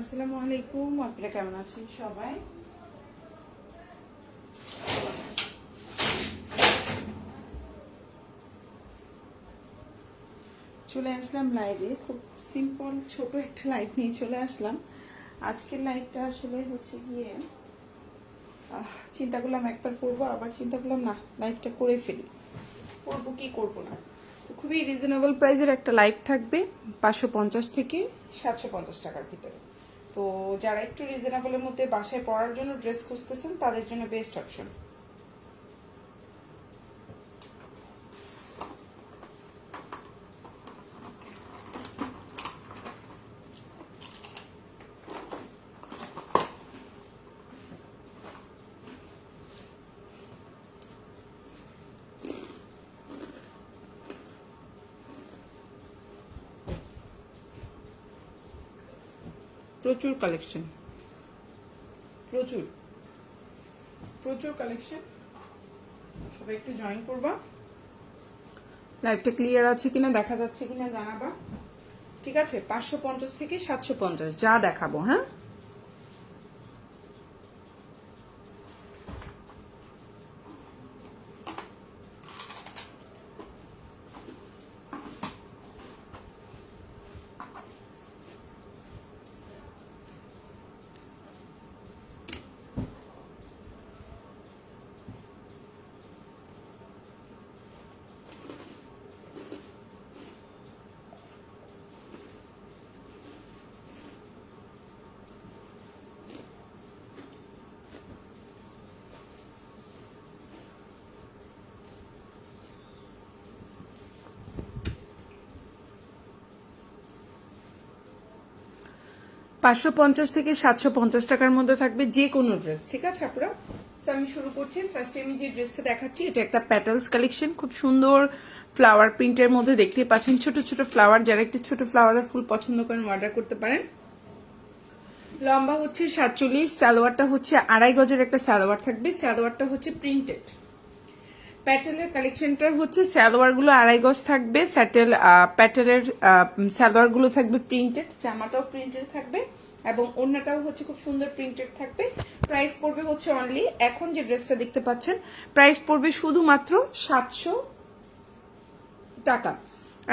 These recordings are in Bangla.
আসসালামু আলাইকুম, আপনারা কেমন আছেন সবাই? চলে আসলাম লাইভে। খুব সিম্পল ছোট একটা লাইভ নিয়ে চলে আসলাম। আজকের লাইভটা আসলে হচ্ছে গিয়ে চিন্তা করলাম একবার করবো, আবার চিন্তা করলাম না, লাইভটা করে ফেলি। করবো কি করবো না। তো খুবই রিজনেবল প্রাইসের একটা লাইভ থাকবে, 550 থেকে 750 টাকার ভিতরে। তো যারা একটু রিজনেবলের মধ্যে বাসায় পরার জন্য ড্রেস খুঁজতেছেন তাদের জন্য বেস্ট অপশন। প্রচুর কালেকশন, প্রচুর প্রচুর কালেকশন। সবাই একটু জয়েন করবা। লাইভটা ক্লিয়ার আছে কিনা, দেখা যাচ্ছে কিনা জানাবা। ঠিক আছে, 550 থেকে 750 যা দেখাবো। হ্যাঁ, $550 থেকে 750 টাকার মধ্যে থাকবে যে কোনো ড্রেস। ঠিক আছে আপনারা, তো আমি শুরু করছি। ফার্স্টে আমি যে ড্রেসটা দেখাচ্ছি, এটা একটা প্যাটেলস কালেকশন, খুব সুন্দর ফ্লাওয়ার প্রিন্টের মধ্যে দেখতে পাচ্ছেন। ছোট ছোট ফ্লাওয়ার, যারা একটু ছোট ফ্লাওয়ারের ফুল পছন্দ করেন অর্ডার করতে পারেন। লম্বা হচ্ছে 47, সালোয়ারটা হচ্ছে 2.5 গজের একটা সালোয়ার থাকবে। সালোয়ারটা হচ্ছে প্রিন্টেড। প্যাটেলের কালেকশনটার হচ্ছে সালোয়ার গুলো 2.5 গজ থাকবে। প্যাটেলের সালোয়ার গুলো থাকবে প্রিন্টেড, জামাটাও প্রিন্টেড থাকবে এবং ওড়নাটাও হচ্ছে খুব সুন্দর প্রিন্টেড থাকবে। প্রাইস পড়বে হচ্ছে অনলি, এখন যে ড্রেসটা দেখতে পাচ্ছেন, প্রাইস পড়বে শুধুমাত্র 700 টাকা।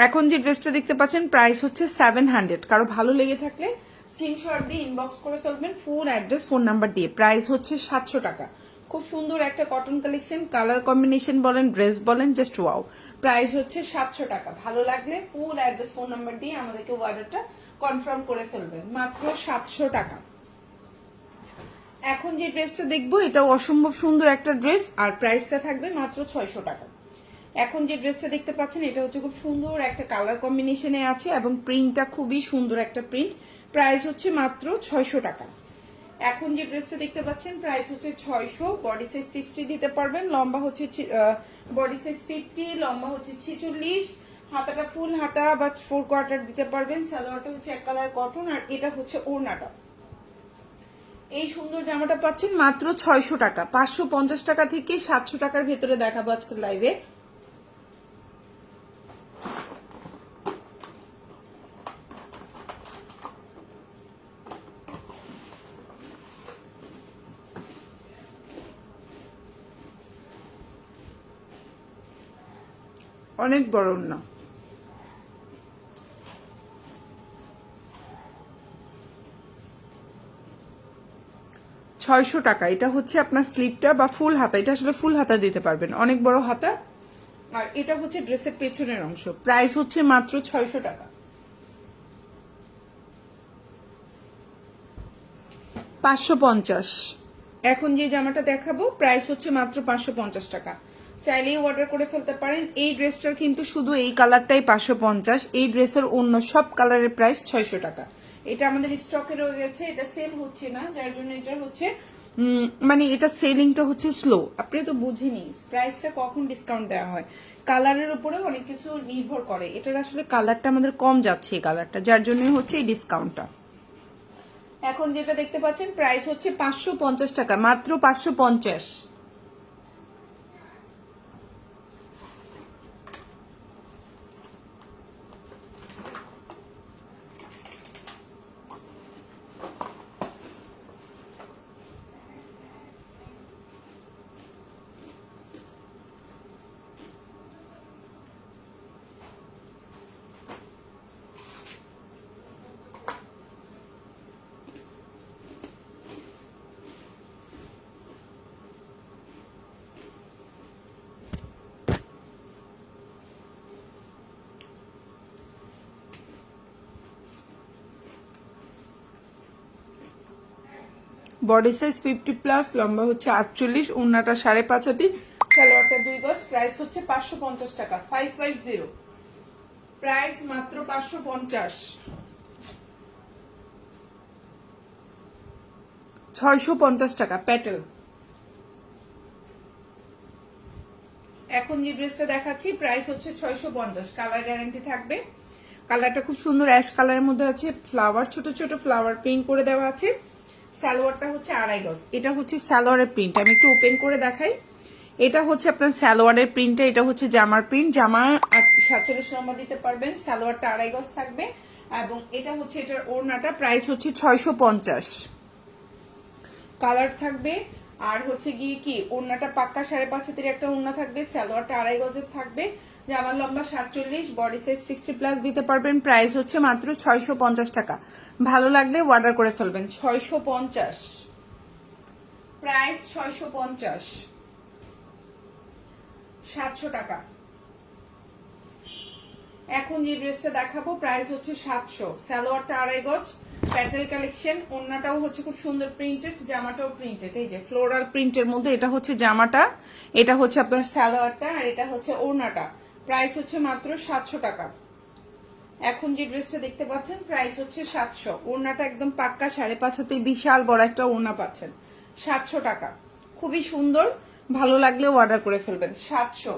এখন যে ড্রেসটা দেখতে পাচ্ছেন প্রাইস হচ্ছে 700। কারো ভালো লেগে থাকলে স্ক্রিনশট দিয়ে ইনবক্স করে ফেলবেন, ফুল অ্যাড্রেস ফোন নাম্বার দিয়ে। প্রাইস হচ্ছে 700 টাকা। খুব সুন্দর একটা কটন কালেকশন, কালার কম্বিনেশন বলেন, ড্রেস বলেন, জাস্ট ওয়াও। প্রাইস হচ্ছে 700 টাকা। ভালো লাগলে ফুল অ্যাড্রেস ফোন নাম্বার দিয়ে আমাদেরকে অর্ডারটা কনফার্ম করে ফেলবেন, মাত্র 700 টাকা। এখন যে ড্রেসটা দেখবো এটাও অসম্ভব সুন্দর একটা ড্রেস, আর প্রাইসটা থাকবে মাত্র 600 টাকা। এখন যে ড্রেসটা দেখতে পাচ্ছেন এটা হচ্ছে খুব সুন্দর একটা কালার কম্বিনেশনে আছে এবং প্রিন্টটা খুবই সুন্দর একটা প্রিন্ট। প্রাইস হচ্ছে মাত্র 600 টাকা। এখন যে ড্রেসটা দেখতে পাচ্ছেন প্রাইস হচ্ছে 600। বডি সাইজ 60 দিতে পারবেন, লম্বা হচ্ছে বডি সাইজ 50, লম্বা হচ্ছে 46, হাতাটা ফুল হাতা বা 4 কোয়ার্টার দিতে পারবেন। সালোয়ারটা হচ্ছে এক কালার কটন, আর এটা হচ্ছে ওড়নাটা। এই সুন্দর জামাটা পাচ্ছেন মাত্র 600 টাকা। 550 টাকা থেকে 700 টাকার ভেতরে দেখাবো আজকের লাইভে। অনেক বড় না, 600 টাকা। এটা হচ্ছে আপনার স্লিপটা বা ফুল হাতা, এটা আসলে ফুল হাতা দিতে পারবেন, অনেক বড় হাতা। আর এটা হচ্ছে ড্রেসের পেছনের অংশ। প্রাইস হচ্ছে মাত্র 600 টাকা। 550। এখন যে জামাটা দেখাবো প্রাইস হচ্ছে মাত্র 550 টাকা। চাইলেই অর্ডার করে ফেলতে পারেন। এই ড্রেসটার কিন্তু শুধু এই কালারটাই 550। এই ড্রেসের অন্য সব কালারের প্রাইস 600 টাকা। এটা আমাদের স্টকে রয়ে গেছে, এটা সেল হচ্ছে না, যার জন্য এটা হচ্ছে মানে এটা সেলিংটা হচ্ছে স্লো। আপনি তো বুঝিনি প্রাইসটা কখন ডিসকাউন্ট দেওয়া হয়, কালারের উপরে অনেক কিছু নির্ভর করে। এটার আসলে কালারটা আমাদের কম যাচ্ছে, এই কালারটা, যার জন্য হচ্ছে এই ডিসকাউন্টটা। এখন যেটা দেখতে পাচ্ছেন প্রাইস হচ্ছে 550 টাকা, মাত্র 550। বডি সাইজ 50+, লম্বা হচ্ছে 48, ওড়নাটা 5.5 হাতি, সালোয়ারটা 2 গজ। প্রাইস হচ্ছে 550 টাকা, 550, প্রাইস মাত্র 550। 650 টাকা প্যাটেল। এখন যে ড্রেসটা দেখাচ্ছি প্রাইস হচ্ছে 650, কালার গ্যারান্টি থাকবে। কালারটা খুব সুন্দর অ্যাশ কালারের মধ্যে আছে, ফ্লাওয়ার ছোট ছোট ফ্লাওয়ার প্রিন্ট করে দেওয়া আছে। সালোয়ারটা হচ্ছে 2.5 গজ। এটা হচ্ছে সালোয়ারের প্রিন্ট, আমি একটু ওপেন করে দেখাই। এটা হচ্ছে আপনার সালোয়ারের প্রিন্টটা, এটা হচ্ছে জামার প্রিন্ট। জামা 47 নম্বর দিতে পারবেন। সালোয়ারটা 2.5 গজ থাকবে এবং এটা হচ্ছে এটার ওড়নাটা। প্রাইস হচ্ছে 650। কালার থাকবে আর হচ্ছে গিয়ে কি ওড়নাটা পাক্কা 5.5 হাতের একটা ওড়না থাকবে, সালোয়ারটা 2.5 গজের থাকবে, জামার লম্বা 47, বডি সাইজ 60+ দিতে পারবেন। প্রাইস হচ্ছে মাত্র 650 টাকা। ভালো লাগলে অর্ডার করে ফেলবেন। 650, প্রাইস 650। 700 টাকা। এখন যে ড্রেসটা দেখাবো প্রাইস হচ্ছে 700, সালোয়ারটা 2.5 গজ, প্যাটেল কালেকশন। ওড়নাটাও হচ্ছে খুব সুন্দর প্রিন্টেড, জামাটাও প্রিন্টেড, এই যে ফ্লোরাল প্রিন্টের মধ্যে। এটা হচ্ছে জামাটা, এটা হচ্ছে আপনার সালোয়ারটা, আর এটা হচ্ছে ওড়নাটা। প্রাইস হচ্ছে মাত্র 700 টাকা। এখন যে ড্রেসটা দেখতে পাচ্ছেন প্রাইস হচ্ছে 700, ওড়নাটা একদম পাক্কা 5.5 হাতের বিশাল বড় একটা ওড়না পাচ্ছেন। 700 টাকা, খুবই সুন্দর। ভালো লাগলেও অর্ডার করে ফেলবেন। 700।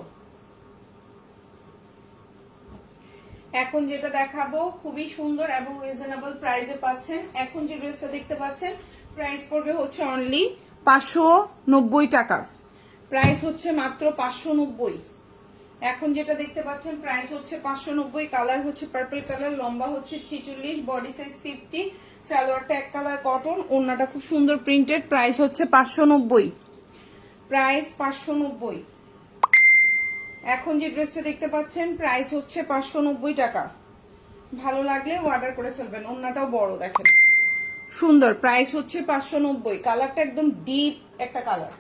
এখন যেটা দেখাবো খুবই সুন্দর এবং রিজনেবল প্রাইসে পাচ্ছেন। এখন যে ড্রেসটা দেখতে পাচ্ছেন প্রাইস পড়বে হচ্ছে অনলি 590 টাকা। প্রাইস হচ্ছে মাত্র 590। এখন যেটা দেখতে পাচ্ছেন প্রাইস হচ্ছে 590। কালার হচ্ছে পার্পল কালার, লম্বা হচ্ছে 46, বডি সাইজ 50, সালোয়ারটা এক কালার কটন, ওড়নাটা খুব সুন্দর প্রিন্টেড। প্রাইস হচ্ছে 590, প্রাইস 590। এখন যে ড্রেসটা দেখতে পাচ্ছেন প্রাইস হচ্ছে 590 টাকা। ভালো লাগলে অর্ডার করে ফেলবেন। ওড়নাটাও বড় দেখেন, সুন্দর। প্রাইস হচ্ছে 590। কালারটা একদম ডিপ একটা কালার।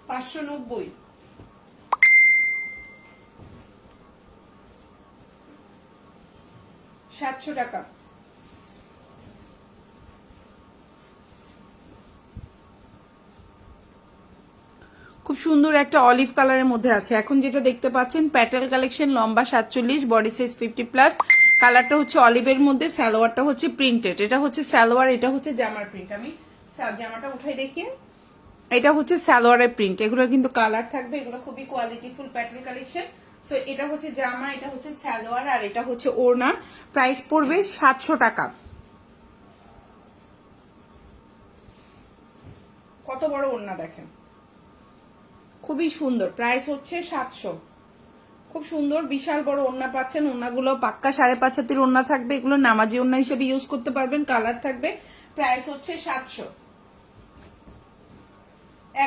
পাঁচশো 700 টাকা। খুব সুন্দর একটা অলিভ কালারের মধ্যে আছে। এখন যেটা দেখতে পাচ্ছেন প্যাটেল কালেকশন, লম্বা 47, বডি সাইজ 50+, কালারটা হচ্ছে অলিভের মধ্যে, সালোয়ারটা হচ্ছে প্রিন্টেড। এটা হচ্ছে সালোয়ার, এটা হচ্ছে জামার প্রিন্ট। আমি জামাটা উঠাই দেখিয়ে, এটা হচ্ছে সালোয়ারের প্রিন্ট। এগুলো কিন্তু কালার থাকবে, এগুলো খুবই কোয়ালিটিফুল প্যাটেল কালেকশন। সো এটা হচ্ছে জামা, এটা হচ্ছে সালোয়ার, আর এটা হচ্ছে ওড়না। প্রাইস পড়বে 700 টাকা। কত বড় ওড়না দেখেন, খুবই সুন্দর। প্রাইস হচ্ছে 700। খুব সুন্দর বিশাল বড় ওড়না পাচ্ছেন। ওড়নাগুলো পাক্কা 5.5 হাতের ওড়না থাকবে, এগুলো নামাজি ওড়না হিসেবে ইউজ করতে পারবেন। কালার থাকবে। প্রাইস হচ্ছে 700।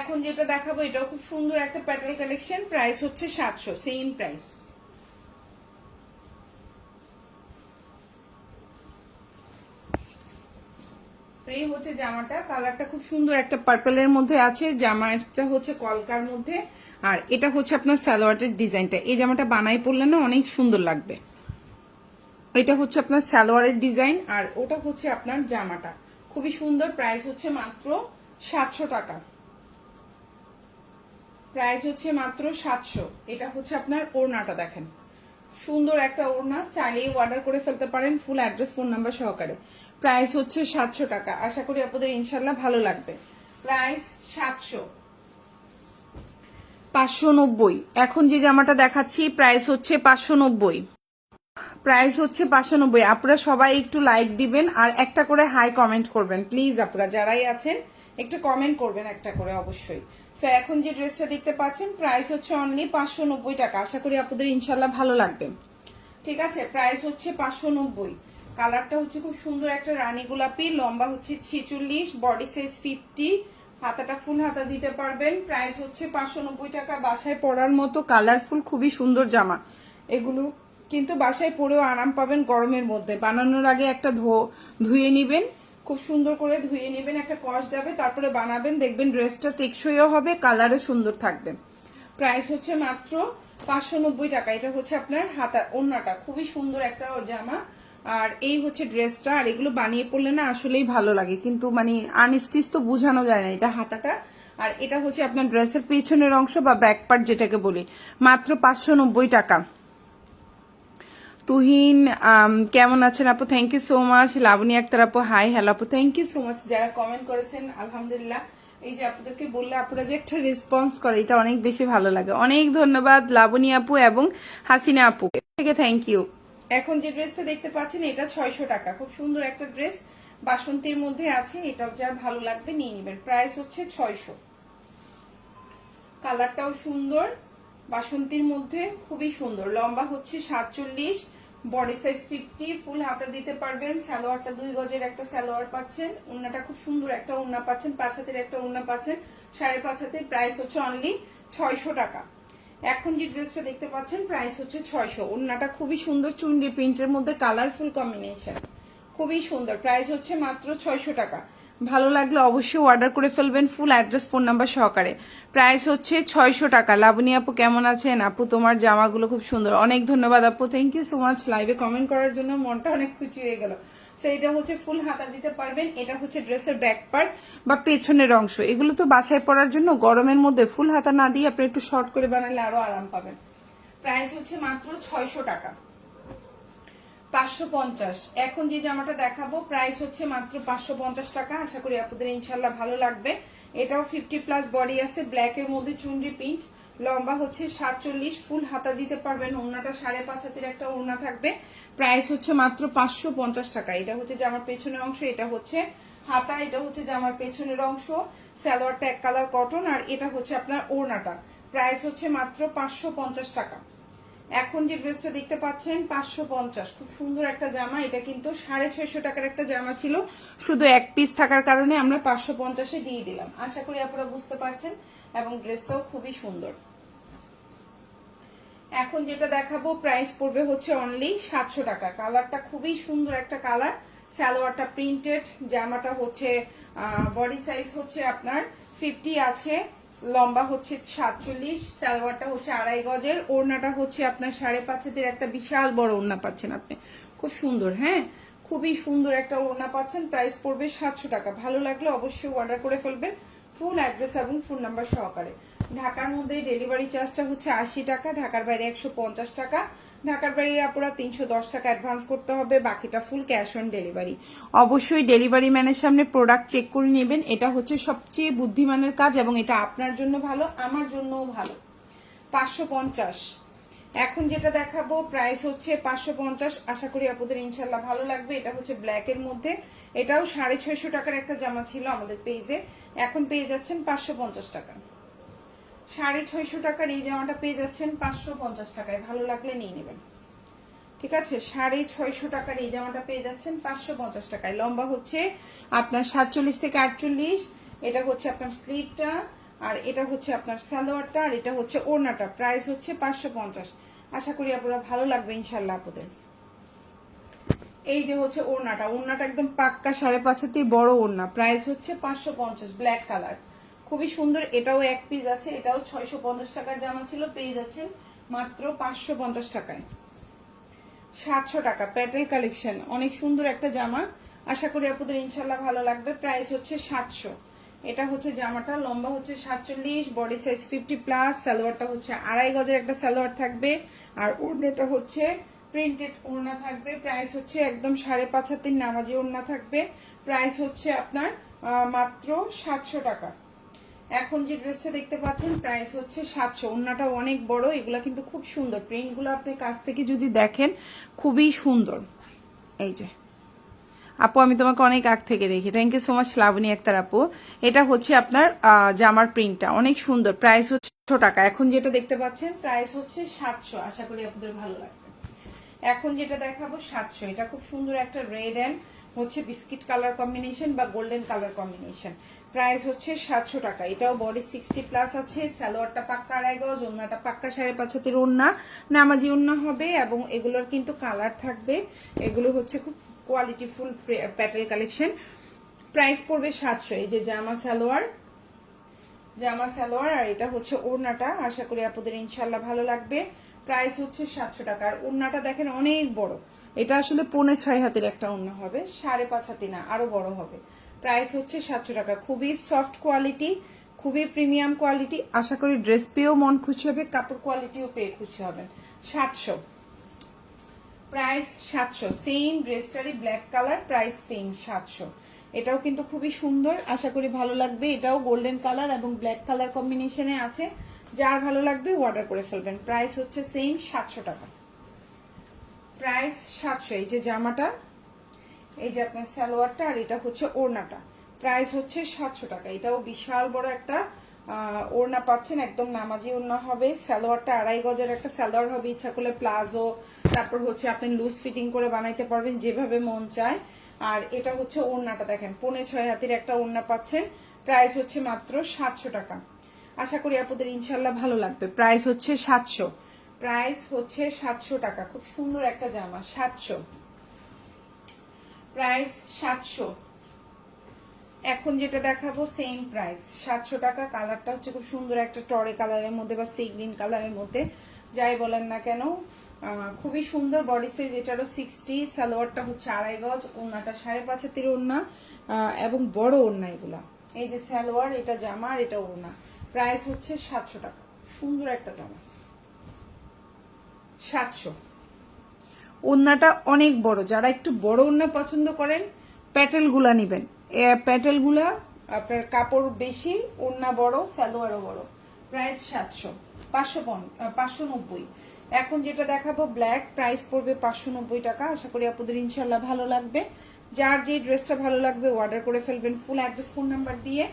এখন যেটা দেখাবো এটাও খুব সুন্দর একটা প্যাটেল কালেকশন। প্রাইস হচ্ছে 700, সেম প্রাইস। এই হচ্ছে জামাটা, কালারটা খুব সুন্দর একটা পার্পলের মধ্যে আছে। জামাটা হচ্ছে কলকার মধ্যে, আর এটা হচ্ছে আপনার সালোয়ারের ডিজাইনটা। এই জামাটা বানাই পড়লে না অনেক সুন্দর লাগবে। এটা হচ্ছে আপনার সালোয়ারের ডিজাইন, আর ওটা হচ্ছে আপনার জামাটা। খুবই সুন্দর। প্রাইস হচ্ছে মাত্র 700 টাকা। প্রাইস হচ্ছে মাত্র 700। এটা হচ্ছে আপনার ওড়নাটা দেখেন, সুন্দর একটা ওড়না। চাইলেই অর্ডার করে ফেলতে পারেন ফুল অ্যাড্রেস ফোন নাম্বার সহকারে। প্রাইস হচ্ছে 700 টাকা। আশা করি আপনাদের ইনশাল্লাহ ভালো লাগবে। প্রাইস 700। 590। এখন যে জামাটা দেখাচ্ছি প্রাইস হচ্ছে 590। প্রাইস হচ্ছে 590। আপনারা সবাই একটু লাইক দিবেন আর একটা করে হাই কমেন্ট করবেন প্লিজ। আপনারা যারাই আছেন একটু কমেন্ট করবেন একটা করে অবশ্যই। সো এখন যে ড্রেসটা দেখতে পাচ্ছেন প্রাইস হচ্ছে অনলি 590 টাকা। আশা করি আপনাদের ইনশাল্লাহ ভালো লাগবে। ঠিক আছে, প্রাইস হচ্ছে 590। কালারটা হচ্ছে খুব সুন্দর একটা রানী গোলাপি, লম্বা হচ্ছে 46, বডি সাইজ 50, হাতাটা ফুল হাতা দিতে পারবেন। প্রাইস হচ্ছে 590 টাকা। বাসায় পরার মতো কালারফুল খুবই সুন্দর জামা, এগুলো কিন্তু বাসায় পরেও আরাম পাবেন গরমের মধ্যে। বানানোর আগে একটা ধুয়ে নিবেন, খুব সুন্দর করে ধুয়ে নেবেন, একটা কস যাবে, তারপরে বানাবেন, দেখবেন ড্রেসটা টেকসইও হবে, কালারও সুন্দর থাকবে। প্রাইস হচ্ছে মাত্র 590 টাকা। এটা হচ্ছে আপনার হাতা, ওড়নাটা খুবই সুন্দর একটা জামা, আর এই হচ্ছে ড্রেসটা। আর এগুলো বানিয়ে পড়লে না আসলেই ভালো লাগে, কিন্তু মানে আনস্টিচ তো বোঝানো যায় না। এটা হাতাটা, আর এটা হচ্ছে আপনার ড্রেসের পেছনের অংশ বা ব্যাক পার্ট যেটাকে বলি। মাত্র 590 টাকা। তুহিন কেমন আছেন আপু? Thank you so much. Laboni Akter আপু হাই। হ্যালো আপু, থ্যাংক ইউ সো মাচ যারা কমেন্ট করেছেন। আলহামদুলিল্লাহ, এই যে আপনাদেরকে বললে আপনারা যে একটা রেসপন্স করে, এটা অনেক বেশি ভালো লাগে। অনেক ধন্যবাদ লাবণী আপু এবং হাসিনা আপু থেকে, থ্যাংক ইউ। এখন যে ড্রেসটা দেখতে পাচ্ছেন এটা 600 টাকা। খুব সুন্দর একটা ড্রেস, বাসন্তীর মধ্যে আছে। এটাও যার ভালো লাগবে নিয়ে নেবেন। প্রাইস হচ্ছে 600। কালারটাও সুন্দর, বাসন্তীর মধ্যে খুবই সুন্দর। লম্বা হচ্ছে 47, বডি সাইজ 50, ফুল হাতা দিতে পারবেন। সালোয়ারটা 2 গজের একটা সালোয়ার পাচ্ছেন। ওড়নাটা খুব সুন্দর একটা ওড়না পাচ্ছেন, 5 হাতের একটা ওড়না পাচ্ছেন, 5.5 হাতের। প্রাইস হচ্ছে অনলি 600 টাকা। এখন যে ড্রেসটা দেখতে পাচ্ছেন প্রাইস হচ্ছে 600। ওড়নাটা খুবই সুন্দর, চুনরি প্রিন্টের মধ্যে কালারফুল কম্বিনেশন, খুবই সুন্দর। প্রাইস হচ্ছে মাত্র 600 টাকা। ভালো লাগলে অবশ্যই অর্ডার করে ফেলবেন, ফুল অ্যাড্রেস ফোন নাম্বার সহকারে। প্রাইস হচ্ছে 600 টাকা। লাবণী আপু কেমন আছেন? আপু তোমার জামাগুলো খুব সুন্দর। অনেক ধন্যবাদ আপু, থ্যাংক ইউ সো মাচ লাইভে কমেন্ট করার জন্য, মনটা অনেক খুশি হয়ে গেল। এটা হচ্ছে ফুল হাতা দিতে পারবেন। এটা হচ্ছে ড্রেসের ব্যাক পার্ট বা পেছনের অংশ। এগুলো তো বাসায় পরার জন্য, গরমের মধ্যে ফুল হাতা না দিয়ে আপনি একটু শর্ট করে বানালে আরো আরাম পাবেন। প্রাইস হচ্ছে মাত্র 600 টাকা। 550। এখন যে জামাটা দেখাবো প্রাইস হচ্ছে মাত্র 550 টাকা। আশা করি আপনাদের ইনশাল্লাহ ভালো লাগবে। এটাও 50+ বডি আছে, ব্ল্যাক এর মধ্যে চুনরি প্রিন্ট, লম্বা হচ্ছে 47, ফুল হাতা দিতে পারবেন। ওড়নাটা 5.5 হাতের একটা ওড়না থাকবে। প্রাইস হচ্ছে মাত্র 550 টাকা। এটা হচ্ছে জামার পেছনের অংশ, এটা হচ্ছে হাতা, এটা হচ্ছে জামার পেছনের অংশ। সালোয়ারটা এক কালার কটন, আর এটা হচ্ছে আপনার ওড়নাটা। প্রাইস হচ্ছে মাত্র 550 টাকা। এখন যে ড্রেসটা দেখতে পাচ্ছেন 550, খুব সুন্দর একটা জামা। এটা কিন্তু 650 টাকার একটা জামা ছিল, শুধু এক পিস থাকার কারণে আমরা 550-এ দিয়ে দিলাম। আশা করি আপনারা বুঝতে পারছেন, এবং ড্রেসটাও খুবই সুন্দর। এখন যেটা দেখাবো প্রাইস পড়বে হচ্ছে অনলি 700 টাকা। কালারটা খুবই সুন্দর একটা কালার, সালোয়ারটা প্রিন্টেড, জামাটা হচ্ছে বডি সাইজ হচ্ছে আপনার 50 আছে, লম্বা হচ্ছে 47, সালোয়ারটা হচ্ছে 2.5 গজের, ওড়নাটা হচ্ছে আপনার 5.5 হাতের একটা বিশাল বড় ওড়না পাচ্ছেন আপনি, খুব সুন্দর। হ্যাঁ, খুবই সুন্দর একটা ওড়না পাচ্ছেন। প্রাইস পড়বে 700 টাকা। ভালো লাগলে অবশ্যই অর্ডার করে ফেলবেন, ফুল অ্যাড্রেস এবং ফোন নাম্বার সহকারে। ঢাকার মধ্যে ডেলিভারি চার্জটা হচ্ছে 80 টাকা, ঢাকার বাইরে 150 টাকা। ঢাকার বাইরে আপনারা 310 টাকা অ্যাডভান্স করতে হবে, বাকিটা ফুল ক্যাশ অন ডেলিভারি। অবশ্যই ডেলিভারি ম্যানের সামনে প্রোডাক্ট চেক করে নেবেন, এটা হচ্ছে সবচেয়ে বুদ্ধিমানের কাজ, এবং এটা আপনার জন্য ভালো, আমার জন্যও ভালো। 550। এখন যেটা দেখাবো প্রাইস হচ্ছে 550। আশা করি আপনাদের ইনশাল্লাহ ভালো লাগবে। এটা হচ্ছে ব্ল্যাক এর মধ্যে, এটাও 650 টাকার একটা জামা ছিল আমাদের পেজে, এখন পেয়ে যাচ্ছেন 550 টাকা। 650 টাকার এই জামাটা পেয়ে যাচ্ছেন 550 টাকায়। ভালো লাগলে নিয়ে নেবেন, ঠিক আছে। 650 টাকার এই জামাটা পেয়ে যাচ্ছেন 550 টাকায়। লম্বা হচ্ছে আপনার 47 থেকে 48, এটা হচ্ছে আপনার স্লিভটা, আর এটা হচ্ছে আপনার সালোয়ারটা, আর এটা হচ্ছে ওড়নাটা। প্রাইস হচ্ছে 550। আশা করি আপনারা ভালো লাগবে ইনশাল্লাহ আপনাদের। এই যে হচ্ছে ওড়নাটা, ওড়নাটা একদম পাক্কা 5.5 হাতের বড় ওড়না। প্রাইস হচ্ছে 550, ব্ল্যাক কালার, খুবই সুন্দর। এটাও এক পিস আছে, এটাও 650 টাকার জামা ছিল, পেয়ে যাচ্ছেন মাত্র 550 টাকায়। 700 টাকা প্যাটেল কালেকশন, অনেক সুন্দর একটা জামা। আশা করি আপনাদের ইনশাল্লাহ ভালো লাগবে। প্রাইস হচ্ছে 700। এটা হচ্ছে জামাটা, লম্বা হচ্ছে 47, বডি সাইজ 50+, সালোয়ারটা হচ্ছে 2.5 গজের একটা সালোয়ার থাকবে, আর ওড়নাটা হচ্ছে প্রিন্টেড ওড়না থাকবে। প্রাইস হচ্ছে একদম 5.5 হাতের নামাজি ওড়না থাকবে। প্রাইস হচ্ছে আপনার মাত্র 700 টাকা। এখন যে ড্রেসটা দেখতে পাচ্ছেন প্রাইস হচ্ছে 700। ওড়নাটা অনেক বড়, এগুলা কিন্তু খুব সুন্দর, প্রিন্টগুলো আপনি কাছ থেকে যদি দেখেন খুবই সুন্দর। এই যে আপু আমি তোমাকে অনেক আগ থেকে দেখি, thank you so much Laboni Akter আপু। এটা হচ্ছে আপনার জামার প্রিন্টটা অনেক সুন্দর, প্রাইস হচ্ছে 700 টাকা। এখন যেটা দেখতে পাচ্ছেন প্রাইস হচ্ছে 700, আশা করি আপনাদের ভালো লাগবে। এখন যেটা দেখাবো 700, এটা খুব সুন্দর একটা রেড এন্ড হচ্ছে বিস্কিট কালার কম্বিনেশন বা গোল্ডেন কালার কম্বিনেশন, প্রাইস হচ্ছে 700 টাকা। এটাও বডি 60 প্লাস আছে, সালোয়ারটা পাক্কা 2.5 গজ, ওন্নাটা পাক্কা 5.5 হাতের ওন্না, নামাজি ওন্না হবে এবং এগুলোর কিন্তু কালার থাকবে। এগুলো হচ্ছে খুব quality full Patel collection, price পড়বে 700। এই যে জামা সালোয়ার আর এটা হচ্ছে ওড়নাটা, আশা করি আপনাদের ইনশাল্লাহ ভালো লাগবে। প্রাইস হচ্ছে 700 টাকা। আর ওড়নাটা দেখেন অনেক বড়, এটা আসলে 5.5 হাতের একটা ওড়না হবে, 5.5 হাতি না, আরো বড় হবে। প্রাইস হচ্ছে 700 টাকা। খুবই সফট কোয়ালিটি, খুবই প্রিমিয়াম কোয়ালিটি, আশা করি ড্রেস পেয়েও মন খুশি হবে, কাপড় কোয়ালিটিও পেয়ে খুশি হবেন। 700, প্রাইস 700। সেম ড্রেসটারই ব্ল্যাক কালার, প্রাইস সেম 700। এটাও কিন্তু খুবই সুন্দর, আশা করি ভালো লাগবে। এটাও গোল্ডেন কালার এবং ব্ল্যাক কালার কম্বিনেশনে আছে, যার ভালো লাগবে অর্ডার করে ফেলবেন। প্রাইস হচ্ছে সেম 700 টাকা, প্রাইস 700। এই যে জামাটা, এই যে আপনার সালোয়ারটা, আর এটা হচ্ছে ওড়নাটা, প্রাইস হচ্ছে 700 টাকা। এটাও বিশাল বড় একটা ওড়না পাচ্ছেন, একদম নামাজি ওড়না হবে। সালোয়ারটা 2.5 গজের একটা সালোয়ার হবে, ইচ্ছা করলে প্লাজো, তারপর হচ্ছে আপনি লুজ ফিটিং করে বানাইতে পারবেন যেভাবে মন চায়। আর এটা হচ্ছে ওড়নাটা দেখেন, 5.5 হাতের একটা ওড়না পাচ্ছেন, প্রাইস হচ্ছে মাত্র 700 টাকা। আশা করি আপনাদের ইনশাল্লাহ ভালো লাগবে। প্রাইস হচ্ছে 700, প্রাইস হচ্ছে 700 টাকা। খুব সুন্দর একটা জামা, 700, প্রাইস 700। এখন যেটা দেখাবো সেম প্রাইস 700 টাকা। কালারটা হচ্ছে খুব সুন্দর একটা টরে কালারের মধ্যে বা সি গ্রিন কালারের মধ্যে, যাই বলেন না কেন খুবই সুন্দর। বডি সাইজ এটারও 60, সালোয়ারটা হচ্ছে 2.5 গজ, ওড়নাটা 5.5 হাতের ওড়না এবং বড় ওড়না এগুলা। এই যে সালোয়ার, এটা জামা আর এটা ওড়না, প্রাইস হচ্ছে 700 টাকা। সুন্দর একটা জামা, 700। ওড়নাটা অনেক বড়, যারা একটু বড় ওড়না পছন্দ করেন প্যাটেল গুলা নিবেন। প্যাটেল গুলা আপনার কাপড় বেশি, ওড়না বড়, সালোয়ারও বড়, প্রাইস 700, 590। এখন যেটা দেখাবো ব্ল্যাক, প্রাইস পড়বে 590 টাকা। আশা করি আপনাদের ইনশাল্লাহ ভালো লাগবে। যার যে ড্রেসটা ভালো লাগবে অর্ডার করে ফেলবেন ফুল অ্যাড্রেস ফোন নাম্বার দিয়ে।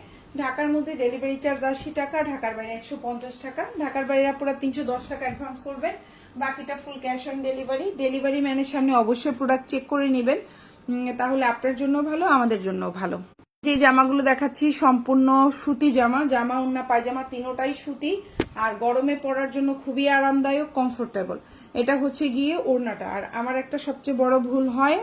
ঢাকার মধ্যে ডেলিভারি চার্জ 80 টাকা, ঢাকার বাইরে 150 টাকা। ঢাকার বাইরে আপনারা 310 টাকা অ্যাডভান্স করবেন, বাকিটা full cash on delivery. Delivery ম্যানের সামনে অবশ্যই প্রোডাক্ট চেক করে নেবেন, তাহলে আপনার জন্য ভালো, আমাদের জন্য ভালো। যে জামাগুলো দেখাচ্ছি সম্পূর্ণ সুতি জামা, জামা ওন্না পায়জামা তিনোটাই সুতি, আর গরমে পরার জন্য খুবই আরামদায়ক, কমফোর্টেবল। এটা হচ্ছে গিয়ে ওড়নাটা। আর আমার একটা সবচেয়ে বড় ভুল হয়,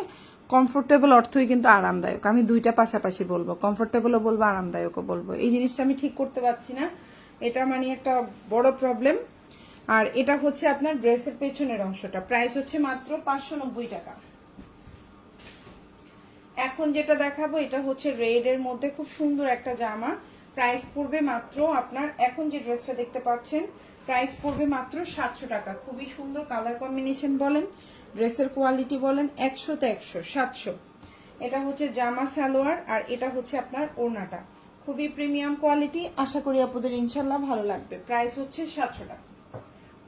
কমফোর্টেবল অর্থই কিন্তু আরামদায়ক, আমি দুইটা পাশাপাশি বলবো, কমফোর্টেবলও বলবো আরামদায়কও বলবো। এই জিনিসটা আমি ঠিক করতে পারছি না, এটা মানে একটা বড় প্রবলেম। আর এটা হচ্ছে আপনার ড্রেসের পেছনের অংশটা, প্রাইস হচ্ছে মাত্র 590 টাকা। এখন যেটা দেখাবো এটা হচ্ছে রেড এর মধ্যে খুব সুন্দর একটা জামা, প্রাইস পড়বে মাত্র আপনার, এখন যে ড্রেসটা দেখতে পাচ্ছেন প্রাইস পড়বে মাত্র 700 টাকা। খুবই সুন্দর কালার কম্বিনেশন বলেন, ড্রেসের কোয়ালিটি বলেন, 100তে 100, 700। এটা হচ্ছে জামা সালোয়ার, আর এটা হচ্ছে আপনার ওড়নাটা, খুবই প্রিমিয়াম কোয়ালিটি, আশা করি আপনাদের ইনশাল্লাহ ভালো লাগবে। প্রাইস হচ্ছে 700 টাকা।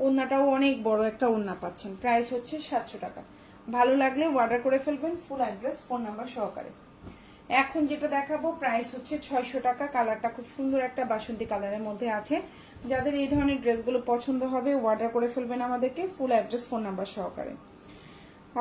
ওড়নাটাও অনেক বড় একটা ওড়না পাচ্ছেন, প্রাইস হচ্ছে 700 টাকা। ভালো লাগলে অর্ডার করে ফেলবেন ফুল অ্যাড্রেস ফোন নাম্বার সহকারে। এখন যেটা দেখাবো প্রাইস হচ্ছে 600 টাকা। কালারটা খুব সুন্দর একটা বাসন্তী কালারের মধ্যে আছে, যাদের এই ধরনের ড্রেসগুলো পছন্দ হবে অর্ডার করে ফেলবেন আমাদেরকে ফুল অ্যাড্রেস ফোন নাম্বার সহকারে।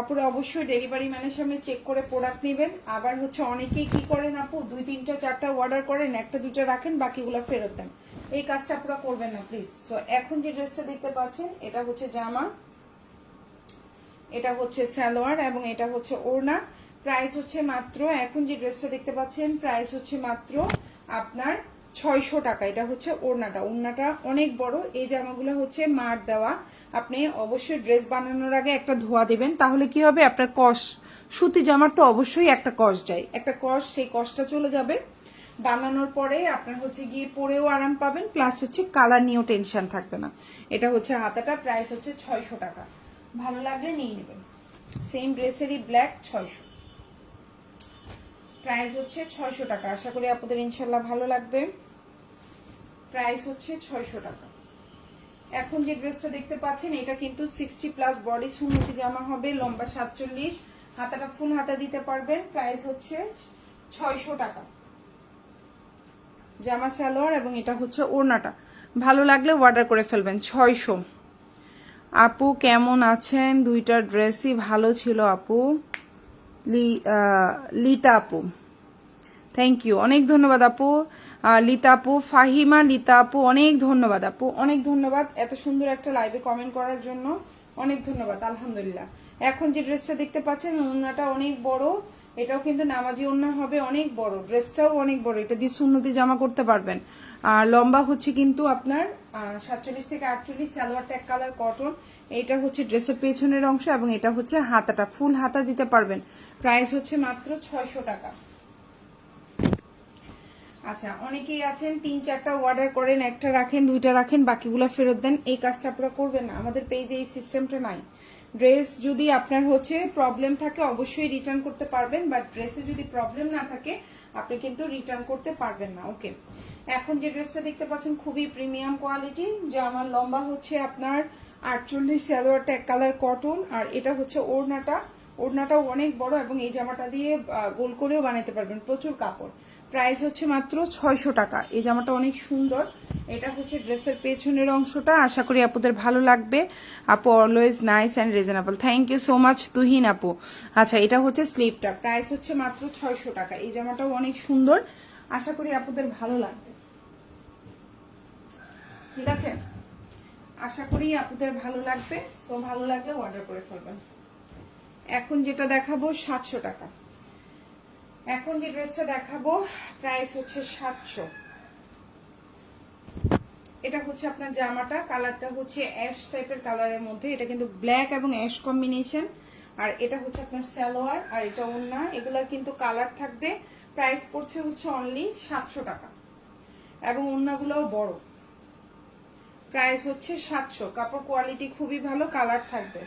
আপুরা অবশ্যই ডেলিভারি ম্যানের সামনে চেক করে প্রোডাক্ট নেবেন। আবার হচ্ছে অনেকেই কি করেন আপু, 2, 3, 4টা অর্ডার করেন, 1টা 2টা রাখেন, বাকিগুলো ফেরত দেন। এই কাজটা আপনারা করবেন না প্লিজ। সো এখন যে ড্রেসটা দেখতে পাচ্ছেন এটা হচ্ছে জামা, এটা হচ্ছে সালোয়ার এবং এটা হচ্ছে ওড়না, প্রাইস হচ্ছে মাত্র, এখন যে ড্রেসটা দেখতে পাচ্ছেন প্রাইস হচ্ছে মাত্র আপনার 600 টাকা। এটা হচ্ছে ওড়নাটা, ওড়নাটা অনেক বড়। এই জামাগুলো হচ্ছে মার দেওয়া, আপনি অবশ্যই ড্রেস বানানোর আগে একটা ধোয়া দিবেন, তাহলে কি হবে আপনার কস, সুতি জামার তো অবশ্যই একটা কস যায়, একটা কস, সেই কসটা চলে যাবে। বানানোর পরে আপনার হচ্ছে গিয়ে পরেও আরাম পাবেন, প্লাস হচ্ছে কালার নিয়েও টেনশন থাকবে না। এটা হচ্ছে হাতাটা, প্রাইস হচ্ছে 600 টাকা। ভালো লাগলে নিয়ে নেবেন। সেম ড্রেসেরই ব্ল্যাক, 600, প্রাইস হচ্ছে 600 টাকা। আশা করি আপনাদের ইনশাল্লাহ ভালো লাগবে। প্রাইস হচ্ছে 600 টাকা। এখন যে ড্রেসটা দেখতে পাচ্ছেন এটা কিন্তু 60 প্লাস বডি সুন্নতি জামা হবে, লম্বা 47, হাতাটা ফুল হাতা দিতে পারবেন, প্রাইস হচ্ছে 600 টাকা। জামা সালোয়ার এবং এটা হচ্ছে ওড়নাটা, ভালো লাগলে অর্ডার করে ফেলবেন। 600। আপু কেমন আছেন? দুইটা ড্রেসই ভালো ছিল আপু। লিতা আপু, থ্যাংক ইউ, অনেক ধন্যবাদ আপু। লিতা আপু, ফাহিমা লিতা আপু, অনেক ধন্যবাদ আপু, অনেক ধন্যবাদ এত সুন্দর একটা লাইভে কমেন্ট করার জন্য, অনেক ধন্যবাদ। আলহামদুলিল্লাহ। এখন যে ড্রেসটা দেখতে পাচ্ছেন ওড়নাটা অনেক বড়, এটাও কিন্তু নামাজি ওড়না হবে, অনেক বড়, ড্রেসটাও অনেক বড়, এটা দিয়ে সুন্নতি জামা করতে পারবেন। আর লম্বা হচ্ছে কিন্তু আপনার 47 থেকে 48, সালোয়ারটা এক কালার কটন, এটা হচ্ছে ড্রেসের পেছনের অংশ এবং এটা হচ্ছে হাতাটা ফুল হাতা দিতে পারবেন। প্রাইস হচ্ছে মাত্র 600 টাকা। আচ্ছা, অনেকেই আছেন 3-4টা অর্ডার করেন, একটা রাখেন, 2টা রাখেন, বাকিগুলো ফেরত দেন। এই কাজটা আপনারা করবেন না, আমাদের পেজে এই সিস্টেমটা নাই। ড্রেস যদি আপনার হচ্ছে প্রবলেম থাকে অবশ্যই রিটার্ন করতে পারবেন, বাট ড্রেসে যদি প্রবলেম না থাকে আপনি কিন্তু রিটার্ন করতে পারবেন না। ওকে, এখন যে ড্রেসটা দেখতে পাচ্ছেন খুবই প্রিমিয়াম কোয়ালিটি, যে আমার লম্বা হচ্ছে আপনার 48, সালোয়ারটা এক কালার কটন, আর এটা হচ্ছে ওড়নাটাও অনেক বড় এবং এই জামাটা দিয়ে গোল করেও বানাতে পারবেন, প্রচুর কাপড়। প্রাইস হচ্ছে মাত্র 600 টাকা। এই জামাটা অনেক সুন্দর, এটা হচ্ছে ড্রেসের পেছনের অংশটা, আশা করি আপুদের ভালো লাগবে। আপু always nice and reasonable, thank you so much Tuhin আপু। আচ্ছা, এটা হচ্ছে স্লিভটা, প্রাইস হচ্ছে মাত্র 600 টাকা। এই জামাটাও অনেক সুন্দর, আশা করি আপুদের ভালো লাগবে। ঠিক আছে, আশা করি আপুদের ভালো লাগবে, সো ভালো লাগলে অর্ডার করে ফেলবেন। এখন যেটা দেখাবো 700 টাকা। এখন যে ড্রেসটা দেখাবো প্রাইস হচ্ছে 700। এটা হচ্ছে আপনার জামাটা, কালারটা হচ্ছে অ্যাশ টাইপের কালারের মধ্যে, এটা কিন্তু ব্ল্যাক এবং অ্যাশ কম্বিনেশন, আর এটা হচ্ছে আপনার সালোয়ার, আর এটা ওড়না, এগুলার কিন্তু কালার থাকবে। প্রাইস পড়ছে হচ্ছে অনলি 700 টাকা এবং ওড়নাগুলোও বড়। প্রাইস হচ্ছে 700, কাপড় কোয়ালিটি খুবই ভালো, কালার থাকবে।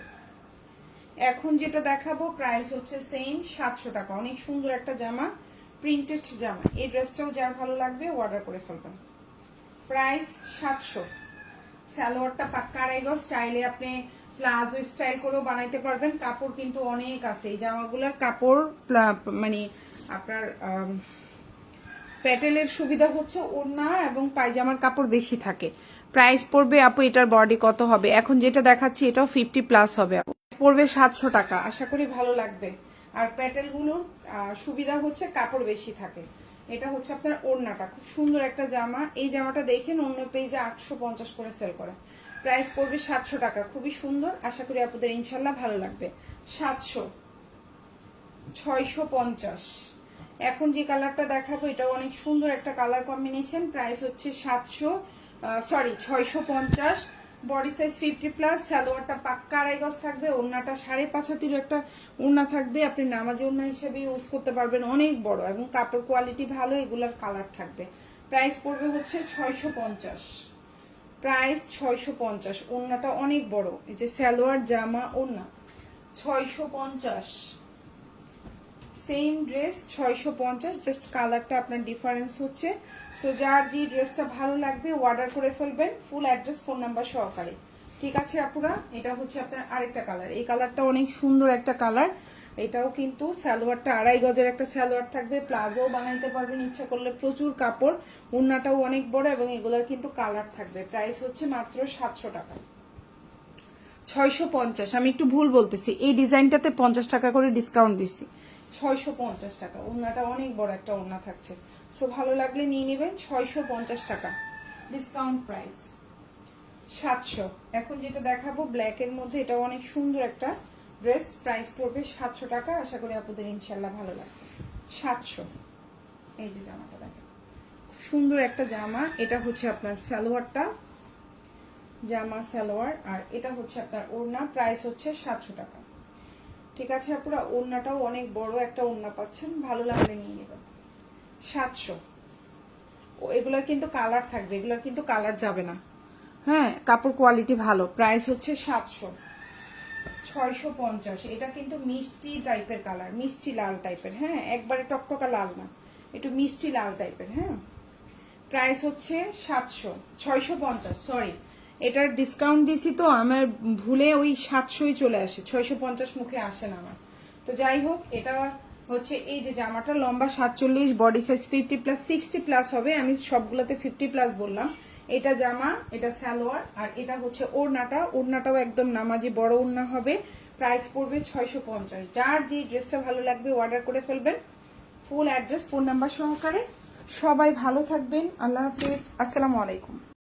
এখন যেটা দেখাবো প্রাইস হচ্ছে সেম 700 টাকা। অনেক সুন্দর একটা জামা, প্রিন্টেড জামা, এই ড্রেসটাও যার ভালো লাগবে অর্ডার করে ফেলবেন। প্রাইস 700। সালোয়ারটা পাক্কা আড়াই গজ, চাইলে আপনি প্লাজো স্টাইল করেও বানাইতে পারবেন, কাপড় কিন্তু অনেক আছে এই জামাগুলোর কাপড়। মানে আপনার প্যাটেলের সুবিধা হচ্ছে ওড়না এবং পায়জামার কাপড় বেশি থাকে। প্রাইস পড়বে আপু, এটার বডি কত হবে? এখন যেটা দেখাচ্ছি এটাও 50+ হবে আপু, পড়বে 700 টাকা। আশা করি ভালো লাগবে। আর প্যাটেলগুলোর সুবিধা হচ্ছে কাপড় বেশি থাকে। এটা হচ্ছে আপনার ওড়নাটা, খুব সুন্দর একটা জামা। এই জামাটা দেখেন অন্য পেজে 850 করে সেল করে, প্রাইস পড়বে 700 টাকা। খুবই সুন্দর, আশা করি আপনাদের ইনশাল্লাহ ভালো লাগবে। 700, 650। এখন যে কালারটা দেখাবো এটাও অনেক সুন্দর একটা কালার কম্বিনেশন, প্রাইস হচ্ছে 650। বডি সাইজ 50+, সালোয়ারটা পাক্কা আড়াই গজ থাকবে, ওড়নাটা 5.5 হাতের একটা ওড়না থাকবে, আপনি নামাজি ওড়না হিসেবে ইউজ করতে পারবেন, অনেক বড় এবং কাপড় কোয়ালিটি ভালো, এগুলার কালার থাকবে। প্রাইস পড়বে হচ্ছে 650। প্রাইস 650, ওড়নাটা অনেক বড়, এই যে সালোয়ার জামা ওড়না 650। সেম ড্রেস 650, জাস্ট কালারটা আপনার ডিফারেন্স হচ্ছে। সো যার যে ড্রেসটা ভালো লাগবে অর্ডার করে ফেলবেন, ফুল অ্যাড্রেস ফোন নাম্বার সহকারে। ঠিক আছে আপুরা, এটা হচ্ছে আপনার আরেকটা কালার, এই কালারটা অনেক সুন্দর একটা কালার। এটাও কিন্তু সালোয়ারটা আড়াই গজের একটা সালোয়ার থাকবে, প্লাজো বানাইতে পারবেন ইচ্ছা করলে, প্রচুর কাপড়, ওড়নাটাও অনেক বড় এবং এগুলোর কিন্তু কালার থাকবে। প্রাইস হচ্ছে মাত্র 700 টাকা। 650, আমি একটু ভুল বলতেছি, এই ডিজাইনটাতে 50 টাকা করে ডিসকাউন্ট দিছি, 650 টাকা। ওড়নাটা অনেক বড় একটা ওড়না থাকছে, সো ভালো লাগলে নিয়ে নেবেন। 650 টাকা ডিসকাউন্ট প্রাইস। 700। এখন যেটা দেখাবো ব্ল্যাক এর মধ্যে, এটা অনেক সুন্দর একটা ড্রেস, প্রাইস পড়বে 700 টাকা। আশা করি আপনাদের ইনশাল্লাহ ভালো লাগবে। 700। এই যে জামাটা দেখেন, সুন্দর একটা জামা, এটা হচ্ছে আপনার সালোয়ারটা, জামা সালোয়ার, আর এটা হচ্ছে আপনার ওড়না, প্রাইস হচ্ছে 700 টাকা। ঠিক আছে আপুরা, ওড়নাটাও অনেক বড় একটা ওড়না পাচ্ছেন, ভালো লাগলে নিয়ে নেবেন। 700। ও এগুলার কিন্তু কালার থাকবে, এগুলার কিন্তু কালার যাবে না, হ্যাঁ, কাপড় কোয়ালিটি ভালো। প্রাইস হচ্ছে 700। 650, এটা কিন্তু মিষ্টি টাইপের কালার, মিষ্টি লাল টাইপের, হ্যাঁ, একবারে টকটকা লাল না, একটু মিষ্টি লাল টাইপের, হ্যাঁ। প্রাইস হচ্ছে 700, 650, সরি, এটার ডিসকাউন্ট দিছি তো আমার ভুলে ওই 700ই চলে আসে, 650 মুখে আসে না আমার, তো যাই হোক, এটা হচ্ছে এই যে জামাটা লম্বা 47, বডি সাইজ 50+, 60+ হবে, আমি সবগুলোতে 50+ বললাম। এটা জামা, এটা সালোয়ার, আর এটা হচ্ছে ওড়নাটাও একদম নামাজি বড় ওড়না হবে। প্রাইস পড়বে 650। যার যে ড্রেসটা ভালো লাগবে অর্ডার করে ফেলবেন, ফুল অ্যাড্রেস ফোন নাম্বার সহকারে। সবাই ভালো থাকবেন, আল্লাহ হাফিজ, আসসালামু আলাইকুম।